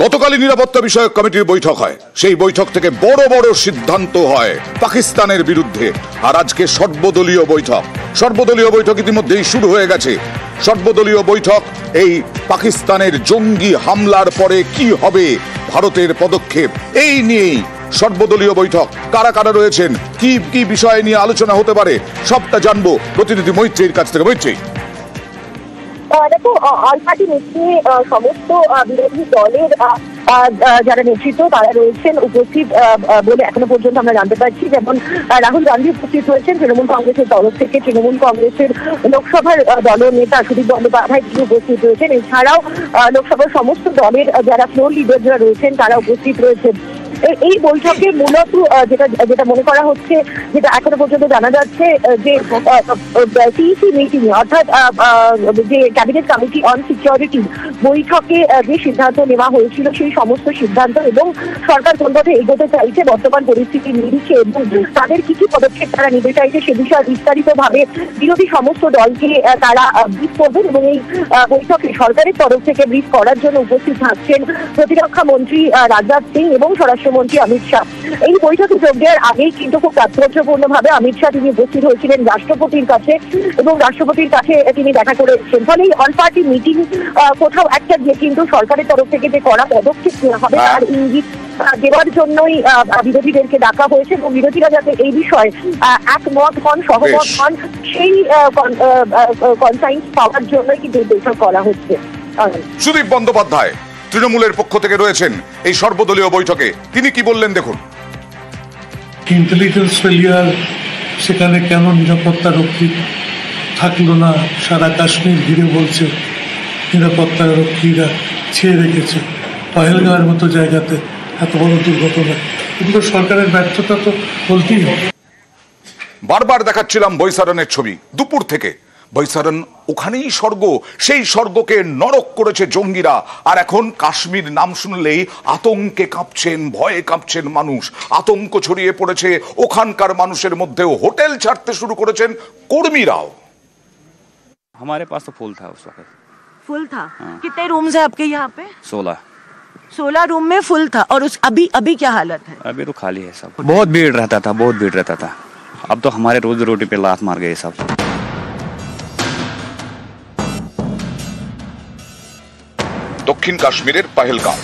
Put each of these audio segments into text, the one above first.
গতকালই নিরাপত্তা বিষয়ক কমিটির বৈঠক হয়। সেই বৈঠক থেকে বড় বড় সিদ্ধান্ত হয় পাকিস্তানের বিরুদ্ধে। আর আজকে সর্বদলীয় বৈঠক। সর্বদলীয় বৈঠক ইতিমধ্যেই শুরু হয়ে গেছে। সর্বদলীয় বৈঠক এই পাকিস্তানের জঙ্গি হামলার পরে কি হবে, ভারতের পদক্ষেপ, এই নিয়েই সর্বদলীয় বৈঠক। কারা কারা রয়েছেন, কি কি বিষয় নিয়ে আলোচনা হতে পারে, সবটা জানবো প্রতিনিধি মৈত্রীর কাছ থেকে। মৈত্রী, দেখো, অল পার্টি মিটিং সমস্ত বিরোধী দলের যারা নেতৃত্ব তারা রয়েছেন উপস্থিত বলে এখনো পর্যন্ত আমরা জানতে পারছি। যেমন রাহুল গান্ধী উপস্থিত হয়েছেন তৃণমূল কংগ্রেসের তরফ থেকে। তৃণমূল কংগ্রেসের লোকসভার দলনেতা সুদীপ বন্দ্যোপাধ্যায় তিনি উপস্থিত রয়েছেন। এছাড়াও লোকসভার সমস্ত দলের যারা ফ্লোর লিডাররা রয়েছেন তারা উপস্থিত রয়েছেন। এই বৈঠকে মূলত যেটা মনে করা হচ্ছে, যেটা এখনো পর্যন্ত জানা যাচ্ছে, যে সিইসি মিটিং অর্থাৎ যে ক্যাবিনেট কমিটি অন সিকিউরিটি বৈঠকে যে সিদ্ধান্ত নেওয়া হয়েছিল সেই সমস্ত সিদ্ধান্ত এবং সরকার কোন পথে এগোতে চাইছে বর্তমান পরিস্থিতির নিরিখে এবং তাদের কি কি পদক্ষেপ তারা নিতে চাইছে সে বিষয়ে বিস্তারিতভাবে বিরোধী সমস্ত দলকে তারা ব্রিফ করবেন। এবং এই বৈঠকে সরকারের তরফ থেকে ব্রিফ করার জন্য উপস্থিত থাকছেন প্রতিরক্ষা মন্ত্রী রাজনাথ সিং এবং স্বরাষ্ট্রমন্ত্রী অমিত শাহ। এই বৈঠকে যোগ দেওয়ার আগেই কিন্তু খুব তাৎপর্যপূর্ণভাবে অমিত শাহ তিনি উপস্থিত হয়েছিলেন রাষ্ট্রপতির কাছে এবং রাষ্ট্রপতির কাছে তিনি দেখা করেছেন। ফলে এই অল পার্টি মিটিং কোথাও একটা যে কিন্তু সরকারের তরফ থেকে যে কড়া পদক্ষেপ নেওয়া হবে তার ইঙ্গিত দেওয়ার জন্যই বিরোধীদেরকে ডাকা হয়েছে এবং বিরোধীরা যাতে এই বিষয়ে একমত হন, সহমত হন, সেই কনসাইন্স পাওয়ার জন্যই কিন্তু বৈঠক করা হচ্ছে। সুদীপ বন্দ্যোপাধ্যায় তৃণমূলের পক্ষ থেকে রয়েছেন এই সর্বদলীয় বৈঠকে। তিনি কি বললেন দেখুন। ইন্টেলিজেন্স ফেলিয়ার, সেখানে কেন নিরাপত্তা রক্ষী থাকলো না, সারা কাশ্মীর ঘিরে বলছে নিরাপত্তা রক্ষীরা ছেড়ে রেখেছে। পহেলগাঁওয়ের মতো জায়গাতে এত বড় দুর্ঘটনা, এগুলো সরকারের ব্যর্থতা তো বলতেই হবে। বারবার দেখাচ্ছিলাম বৈসারণের ছবি দুপুর থেকে। বৈসারণ ওখানেই স্বর্গ, সেই স্বর্গকে নরক করেছে জঙ্গিরা। আর এখন কাশ্মীর নাম শুনলেই আতঙ্কে কাঁপছেন, ভয়ে কাঁপছেন মানুষ। আতঙ্ক ছড়িয়ে পড়েছে ওখানকার মানুষের মধ্যেও। হোটেল ছাড়তে শুরু করেছেন কর্মীরাও। हमारे पास तो फुल था उस वक्त। फुल था? हाँ। कितने रूम्स है आपके यहाँ पे? 16 रूम में फुल था। और अभी क्या हालत है? अभी तो खाली है सब। बहुत भीड़ रहता था, बहुत भीड़ रहता था। अब तो हमारे रोजी रोटी पे लात मार गए सब। দক্ষিণ কাশ্মীরের পহেলগাঁও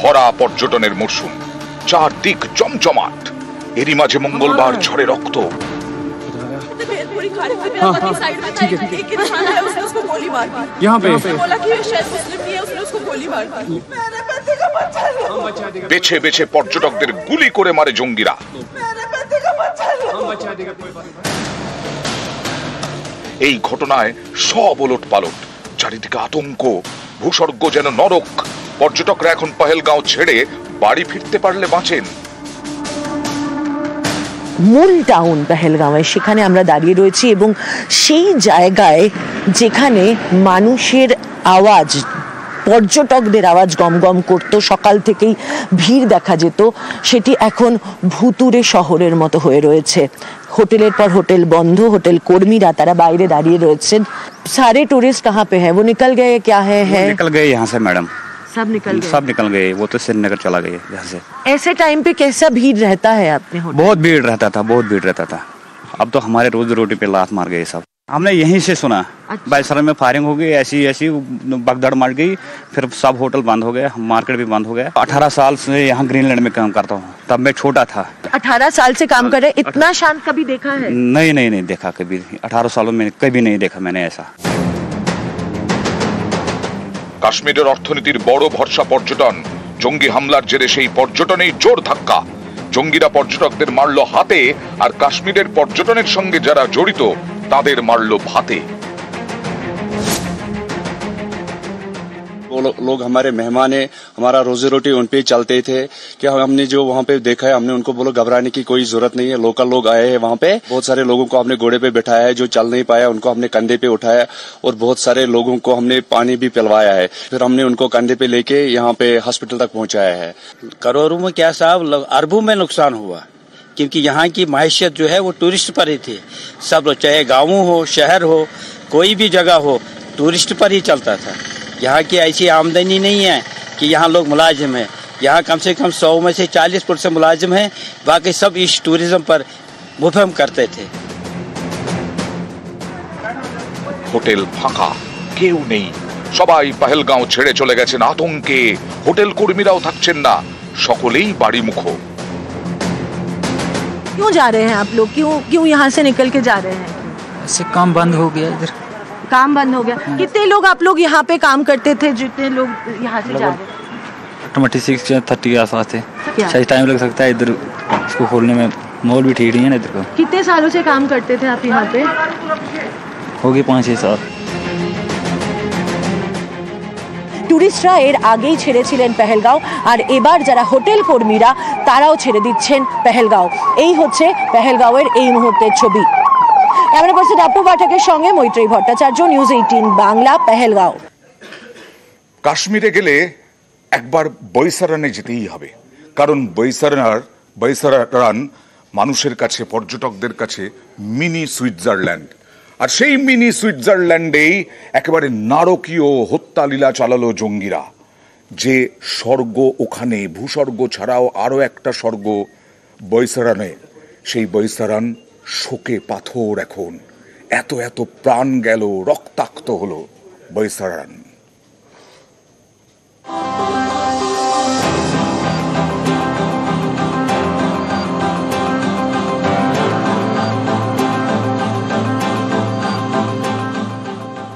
ভরা পর্যটনের মরশুম, চারদিক জমজমাট। এরই মাঝে মঙ্গলবার ঝরে রক্ত। বেছে বেছে পর্যটকদের গুলি করে মারে জঙ্গিরা। এই ঘটনায় সব ওলট পালট, চারিদিকে আতঙ্ক, ভূস্বর্গ যেন নরক। পর্যটকরা এখন পহেলগাঁও ছেড়ে বাড়ি ফিরতে পারলে বাঁচেন। মূল টাউন পহেলগাঁওয়ে, সেখানে আমরা দাঁড়িয়ে রয়েছি এবং সেই জায়গায় যেখানে মানুষের আওয়াজ, পর্যটকদের আওয়াজ গমগম করতো, সকাল থেকেই ভিড় দেখা যেত, সেটি এখন ভুতুরে শহরের মতো হয়ে রয়েছে। হোটেলের পর হোটেল বন্ধ, হোটেল কর্মীরা তারা বাইরে দাঁড়িয়ে রয়েছেন। सारे टूरिस्ट कहाँ पे है? वो निकल गए? क्या है? निकल गए यहाँ से मैडम, सब निकल गए। वो तो श्रीनगर चला गए यहाँ से। ऐसे टाइम पे कैसा भीड़ रहता है आपने होटल? बहुत भीड़ रहता था। अब तो हमारे रोजी रोटी पे लात मार गए सब। हमने यहीं से सुना। अच्छा। बैसरन में फायरिंग हो गई, ऐसी भगदड़ मच गई, फिर सब होटल बंद हो गया, मार्केट भी बंद हो गया। 18 साल से यहाँ ग्रीनलैंड में काम करता हूँ, तब मैं छोटा था। 18 साल से काम कर रहे, इतना शांत कभी देखा है? नहीं देखा कभी। 18 सालों में कभी नहीं देखा मैंने ऐसा। কাশ্মীরের অর্থনীতির বড় ভরসা পর্যটন। জঙ্গি হামলার জেরে সেই পর্যটনেই জোর ধাক্কা। জঙ্গিরা পর্যটকদের মারল হাতে, আর কাশ্মীরের পর্যটনের সঙ্গে যারা জড়িত তাদের মারল ভাতে। वो लोग हमारे मेहमान है, हमारा रोजी रोटी उन पे चलते थे। क्या हमने जो वहाँ पे देखा है, हमने उनको बोलो घबराने की कोई जरूरत नहीं है। लोकल लोग आए हैं वहाँ पे, बहुत सारे लोगों को हमने घोड़े पे बैठाया है, जो चल नहीं पाया उनको हमने कंधे पे उठाया, और बहुत सारे लोगों को हमने पानी भी पिलवाया है। फिर हमने उनको कंधे पे लेके यहाँ पे हॉस्पिटल तक पहुँचाया है। करोड़ों में क्या साहब, अरबों में नुकसान हुआ, क्योंकि यहाँ की माहियत जो है वो टूरिस्ट पर ही थी। सब चाहे गाँव हो, शहर हो, कोई भी जगह हो, टूरिस्ट पर ही चलता था। यहाँ की ऐसी आमदनी नहीं है कि यहाँ लोग मुलाजिम हैं। यहाँ कम से कम 100 में से 40% मुलाजिम हैं, बाकी सब इस टूरिज्म पर मुफहम करते थे। হোটেল ফাঁকা, কেউ নেই, সবাই পহেলগাঁও ছেড়ে চলে গেছেন আতঙ্কে। হোটেল কর্মীরাও থাকছেন না, সকলেই বাড়িমুখো। क्यों जा रहे हैं आप लोग, क्यों यहाँ से निकल के जा रहे हैं? ऐसे काम बंद हो गया इधर। काम बंद हो गया। कितने लोग आप लोग यहाँ पे काम करते थे, जितने लोग यहाँ से जा रहे हैं? 26 या 30 के आसपास थे। शायद टाइम लग सकता है इधर इसको खोलने में, माहौल भी ठीक नहीं है ना इधर को। कितने सालों से काम करते थे आप यहाँ पे? हो गए 5-6 साल। টুরিস্টরা এর আগেই ছেড়েছিলেন পেহেলগাঁও, আর এবার যারা হোটেল কর্মীরা তারাও ছেড়ে দিচ্ছেন পেহেলগাঁও। এই হচ্ছে পেহেলগাঁওয়ের এই মুহূর্তের ছবি। ক্যামেরা পার্সন আপু পাঠকের সঙ্গে মৈত্রী ভট্টাচার্য, নিউজ 18 বাংলা, পেহেলগাঁও। কাশ্মীরে গেলে একবার বৈসারানে যেতেই হবে, কারণ বৈসারান মানুষের কাছে, পর্যটকদের কাছে মিনি সুইজারল্যান্ড। আর সেই মিনি সুইজারল্যান্ডেই একেবারে নারকীয় হত্যালীলা চালালো জঙ্গিরা। যে স্বর্গ ওখানে, ভূস্বর্গ ছাড়াও আরও একটা স্বর্গ বৈসারানে, সেই বৈসারান শোকে পাথর এখন। এত এত প্রাণ গেল, রক্তাক্ত হলো বৈসারান।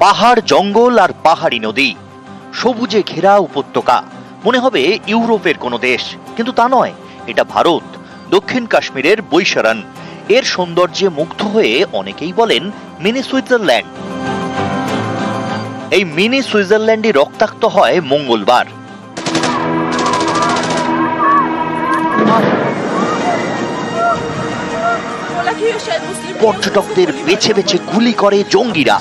পাহাড়, জঙ্গল আর পাহাড়ি নদী, সবুজে ঘেরা উপত্যকা, মনে হবে ইউরোপের কোনো দেশ, কিন্তু তা নয়। এটা ভারত, দক্ষিণ কাশ্মীরের বৈশারান। এর সৌন্দর্যে মুগ্ধ হয়ে অনেকেই বলেন মিনি সুইজারল্যান্ড। এই মিনি সুইজারল্যান্ডই রক্তাক্ত হয় মঙ্গলবার। পর্যটকদের বেছে বেছে গুলি করে জঙ্গিরা।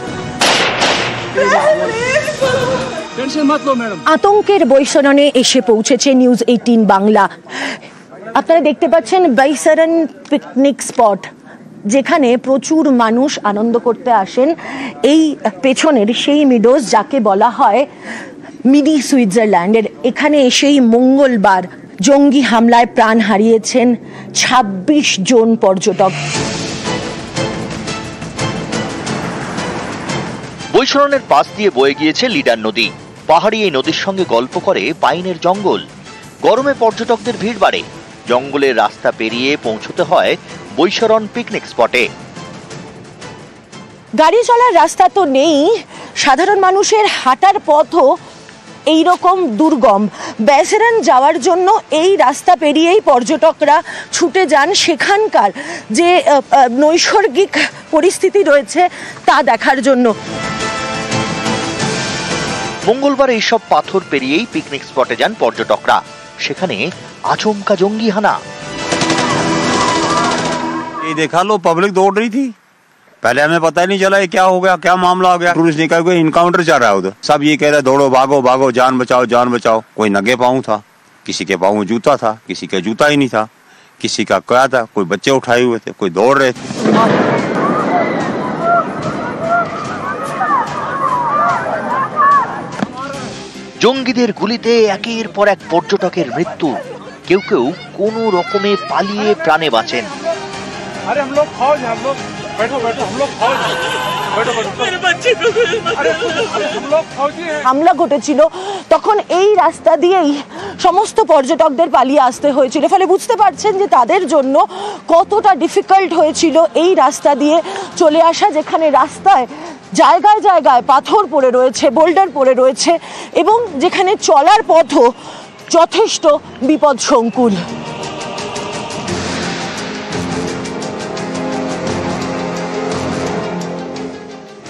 আতঙ্কের বৈশারণে এসে পৌঁছেছে নিউজ 18 বাংলা। আপনারা দেখতে পাচ্ছেন বৈশারণ পিকনিক স্পট, যেখানে প্রচুর মানুষ আনন্দ করতে আসেন। এই পেছনের সেই মিডোজ যাকে বলা হয় মিনি সুইজারল্যান্ডের, এখানে এসেই মঙ্গলবার জঙ্গি হামলায় প্রাণ হারিয়েছেন 26 জন পর্যটক। বৈশারণের পাশ দিয়ে বয়ে গিয়েছে লিডার নদী। পাহাড়ি এই নদীর সঙ্গে গল্প করে পাইনের জঙ্গল। গরমে পর্যটকদের ভিড় বাড়ে। জঙ্গলের রাস্তা পেরিয়ে পৌঁছতে হয় বৈশারণ পিকনিক স্পটে। গাড়ি চলার রাস্তা তো নেই, সাধারণ মানুষের হাঁটার পথও এইরকম দুর্গম। বৈশারণ যাওয়ার জন্য এই রাস্তা পেরিয়েই পর্যটকরা ছুটে যান সেখানকার যে নৈসর্গিক পরিস্থিতি রয়েছে তা দেখার জন্য। মঙ্গলবার এইসব পাথর পেরিয়েই পিকনিক স্পটে যান পর্যটকরা। সেখানে আচমকা জঙ্গি হানা। ये देखा लो, पब्लिक दौड़ रही थी, पहले हमें पता ही नहीं चला ये क्या हो गया, क्या मामला हो गया। टूरिस्ट निकल गए, इनकाउंटर चल रहा है उधर, सब ये कह रहे दौड़ो, भागो भागो, जान बचाओ जान बचाओ। कोई नंगे पाँव था, किसी के पाँव में जूता था, किसी का जूता ही नहीं था, किसी का क्या था, कोई बच्चे उठाए हुए थे, कोई दौड़ रहे थे। জঙ্গিদের গুলিতে একের পর এক পর্যটকের মৃত্যু। কেউ কেউ কোনো রকমে পালিয়ে প্রাণে বাঁচেন। হামলা ঘটেছিল তখন এই রাস্তা দিয়েই সমস্ত পর্যটকদের পালিয়ে আসতে হয়েছিল। ফলে বুঝতে পারছেন যে তাদের জন্য কতটা ডিফিকাল্ট হয়েছিল এই রাস্তা দিয়ে চলে আসা, যেখানে রাস্তায় জায়গায় জায়গায় পাথর পড়ে রয়েছে, বোল্ডার পড়ে রয়েছে, এবং যেখানে চলার পথও যথেষ্ট বিপদসংকুল।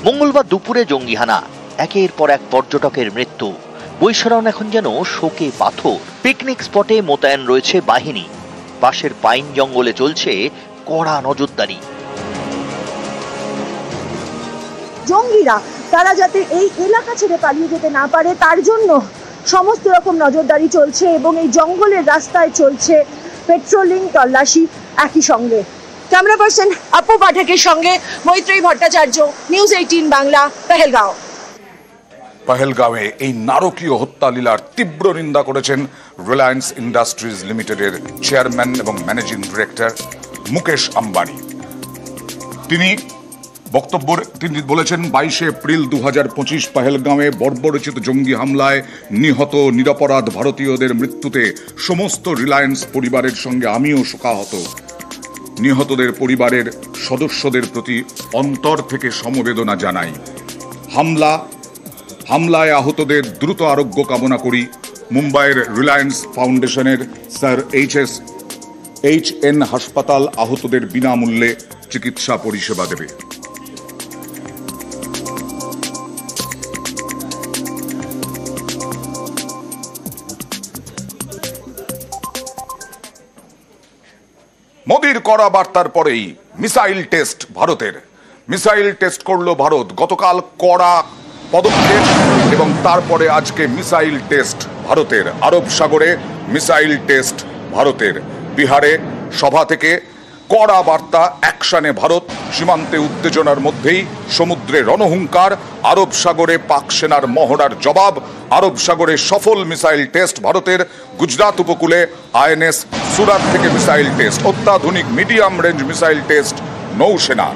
মঙ্গলবার দুপুরে জঙ্গি হানা, একের পর এক পর্যটকের মৃত্যু। বৈশারণ এখন যেন শোকে পাথর। পিকনিক স্পটে মোতায়েন রয়েছে বাহিনী। পাশের পাইন জঙ্গলে চলছে কড়া নজরদারি। জঙ্গিরা তারা যাতে এই এলাকা ছেড়ে পালিয়ে যেতে না পারে তার জন্য সমস্ত রকম নজরদারি চলছে, এবং এই জঙ্গলের রাস্তায় চলছে পেট্রোলিং, তল্লাশি একই সঙ্গে। ক্যামেরা পার্সন আপু পাঠকের সঙ্গে মৈত্রী ভট্টাচার্য, নিউজ 18 বাংলা, পেহেলগাঁও। পহেলগাঁওয়ে এই নারকীয় হত্যালীলার তীব্র নিন্দা করেছেন রিলায়েন্স ইন্ডাস্ট্রিজ লিমিটেডের চেয়ারম্যান এবং ম্যানেজিং ডিরেক্টর মুকেশ আম্বানি। তিনি বলেছেন 22 এপ্রিল 2025 পহেলগাঁওয়ে বর্বরচিত জঙ্গি হামলায় নিহত নিরপরাধ ভারতীয়দের মৃত্যুতে সমস্ত রিলায়েন্স পরিবারের সঙ্গে আমিও শোকাহত। নিহতদের পরিবারের সদস্যদের প্রতি অন্তর থেকে সমবেদনা জানাই। হামলায় আহতদের দ্রুত আরোগ্য কামনা করি। মুম্বাইয়ের রিলায়েন্স ফাউন্ডেশনের স্যার HN হাসপাতাল আহতদের বিনামূল্যে চিকিৎসা পরিষেবা দেবে। মোদির করা বার্তার পরেই মিসাইল টেস্ট ভারতের। মিসাইল টেস্ট করলো ভারত। গতকাল কড়া পদক্ষেপ এবং তারপরে আজকে মিসাইল টেস্ট ভারতের। আরব সাগরে মিসাইল টেস্ট ভারতের। বিহারে সভা থেকে কড়া বার্তা, অ্যাকশনে ভারত। সীমান্তে উত্তেজনার মধ্যেই সমুদ্রে রণহুঙ্কার। আরব সাগরে পাক সেনার মহড়ার জবাব। আরব সাগরে সফল মিসাইল টেস্ট ভারতের। গুজরাট উপকূলে INS সুরাত থেকে মিসাইল টেস্ট। অত্যাধুনিক মিডিয়াম রেঞ্জ মিসাইল টেস্ট নৌসেনা।